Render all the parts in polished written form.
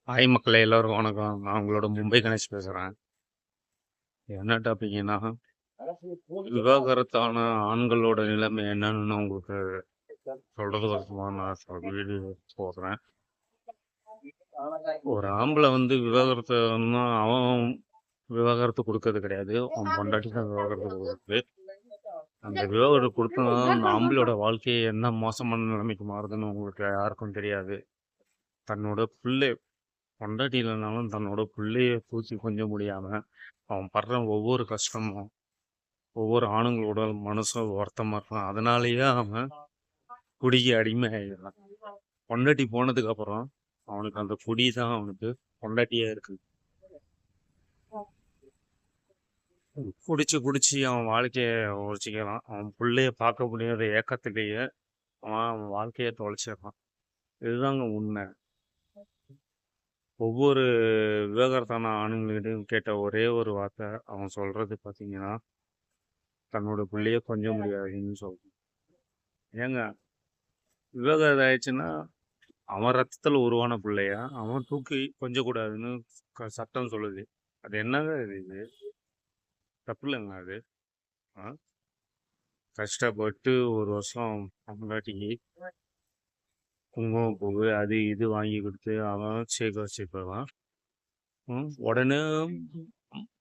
Hi மக்களே, எல்லாருக்கும் வணக்கம். நான் உங்களோட மும்பை கணேஷ் பேசுகிறேன். என்ன டாபிக்னா, விவாகரத்தான ஆண்களோட நிலைமை என்னன்னு நான் உங்களுக்கு சொல்றது வருஷமா நான் வீடியோ போடுறேன். ஒரு ஆம்பளை வந்து விவாகரத்துன்னா அவன் விவாகரத்து கொடுக்கறது கிடையாது, அவன் பொண்டாட்டி தான் விவாகரத்து கொடுக்குறது. அந்த விவாகரத்து கொடுத்தனா அந்த ஆம்பளோட வாழ்க்கையை என்ன மோசமான நிலைமைக்கு மாறுதுன்னு உங்களுக்கு யாருக்கும் தெரியாது. தன்னோட பிள்ளை பொண்டாட்டி இல்லைனாலும் தன்னோட பிள்ளைய தூக்கி கொஞ்சம் முடியாம அவன் படுற ஒவ்வொரு கஷ்டமும் ஒவ்வொரு ஆணுங்களோட மனசும் வருத்தமா இருக்கான். அதனாலேயே அவன் குடிக்கு அடிமை ஆயிடுறான். பொண்டாட்டி போனதுக்கு அப்புறம் அவனுக்கு அந்த குடி தான் அவனுக்கு பொண்டாட்டியா இருக்கு. குடிச்சு குடிச்சு அவன் வாழ்க்கைய உழைச்சிக்கலாம். அவன் பிள்ளைய பார்க்க முடியாத ஏக்கத்திலேயே அவன் வாழ்க்கைய தொலைச்சிடறான். இதுதாங்க உண்மை. ஒவ்வொரு விவாகரத்தான ஆணுங்கள்கிட்டையும் கேட்ட ஒரே ஒரு வார்த்தை அவன் சொல்றது பார்த்தீங்கன்னா, தன்னோட பிள்ளைய கொஞ்சம் முடியாதுன்னு சொல்றான். ஏங்க, விவாகரத்து ஆயிடுச்சுன்னா அவன் ரத்தத்தில் உருவான பிள்ளைய அவன் தூக்கி கொஞ்சக்கூடாதுன்னு சட்டம் சொல்லுது. அது என்னங்க இது? தப்பு இல்லைங்க அது. ஆ? கஷ்டப்பட்டு ஒரு வருஷம் பொண்டாட்டிக்கு குங்குமப்பூவு அது இது வாங்கி கொடுத்து அவன் சேர்க்க வச்சுருப்பான். உடனே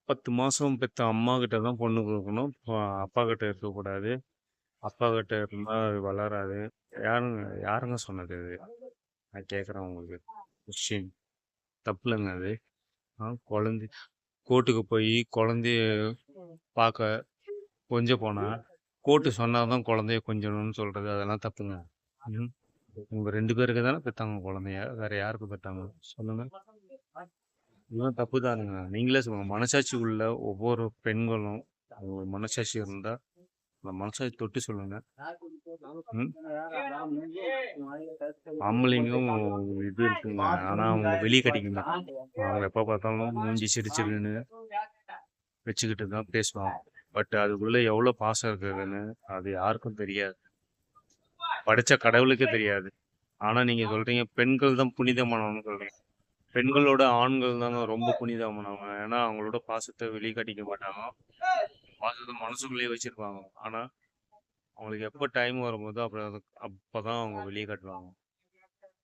10 மாதம் பெற்ற அம்மா கிட்ட தான் பொண்ணு கொடுக்கணும், அப்பா கிட்ட இருக்கக்கூடாது. அப்பா கிட்ட இருந்தால் அது வளராது. யாருங்க யாருங்க சொன்னது இது? நான் கேட்குறேன் உங்களுக்கு கொஸ்டின். தப்பு இல்லைங்க அது. குழந்தை கோர்ட்டுக்கு போய் குழந்தைய பார்க்க கொஞ்சம் போனால் கோர்ட்டு சொன்னால் தான் குழந்தைய கொஞ்சணும்னு சொல்கிறது அதெல்லாம் தப்புங்க. உங்கள் 2 பேருக்கு தானே பெற்றாங்க குழந்தைய, வேற யாருக்கு பெற்றாங்க சொல்லுங்கள். இதெல்லாம் தப்பு தானுங்க. நீங்களே சொல்லுங்கள். மனசாட்சி உள்ள ஒவ்வொரு பெண்களும் அவங்க மனசாட்சி இருந்தால் அந்த மனசாட்சி தொட்டு சொல்லுங்க. ஆம்பளைங்களும் இது இருக்குங்க, ஆனால் அவங்க வெளியே கட்டிக்க மாட்டாங்க. அவங்க எப்போ பார்த்தாலும் மூஞ்சி சிரிச்சிருன்னு வச்சுக்கிட்டு தான் பேசுவாங்க. பட் அதுக்குள்ளே எவ்வளோ பாசம் இருக்குதுன்னு அது யாருக்கும் தெரியாது. படித்த கடவுளுக்கே தெரியாது. ஆனால் நீங்கள் சொல்கிறீங்க பெண்கள் தான் புனிதமானவன்னு சொல்கிறீங்க. பெண்களோட ஆண்கள் தாங்க ரொம்ப புனிதமானவங்க. ஏன்னா அவங்களோட பாசத்தை வெளியே காட்டிக்க மாட்டாங்க. பாசத்தை மனசுக்குள்ளேயே வச்சுருப்பாங்க. ஆனால் அவங்களுக்கு எப்போ டைம் வரும்போது அப்புறம் அப்போ தான் அவங்க வெளியே காட்டுவாங்க.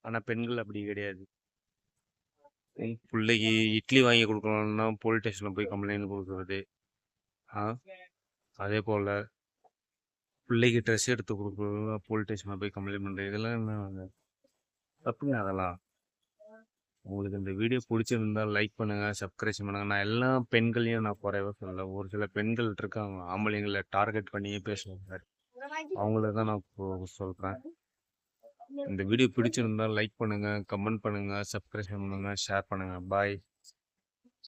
ஆனால் பெண்கள் அப்படி கிடையாது. பிள்ளைக்கு இட்லி வாங்கி கொடுக்கணும்னா போலீஸ் ஸ்டேஷனில் போய் கம்ப்ளைண்ட் கொடுக்குறது. அதே போல் பிள்ளைக்கு ட்ரெஸ் எடுத்து கொடுக்குறது போலீஸ் ஸ்டேஷனில் போய் கம்ப்ளைண்ட் பண்ணுறது. இதெல்லாம் என்ன தப்புங்க அதெல்லாம். உங்களுக்கு இந்த வீடியோ பிடிச்சிருந்தா லைக் பண்ணுங்கள், சப்ஸ்கிரைப் பண்ணுங்கள். நான் எல்லா பெண்களையும் நான் குறைவா சொல்லலை. ஒரு சில பெண்கள் இருக்காங்க ஆம்பளைங்களை டார்கெட் பண்ணியே பேசுவாங்க. அவங்கள தான் நான் சொல்கிறேன். இந்த வீடியோ பிடிச்சிருந்தா லைக் பண்ணுங்கள், கமெண்ட் பண்ணுங்கள், சப்ஸ்கிரைப் பண்ணுங்கள், ஷேர் பண்ணுங்கள். பாய்.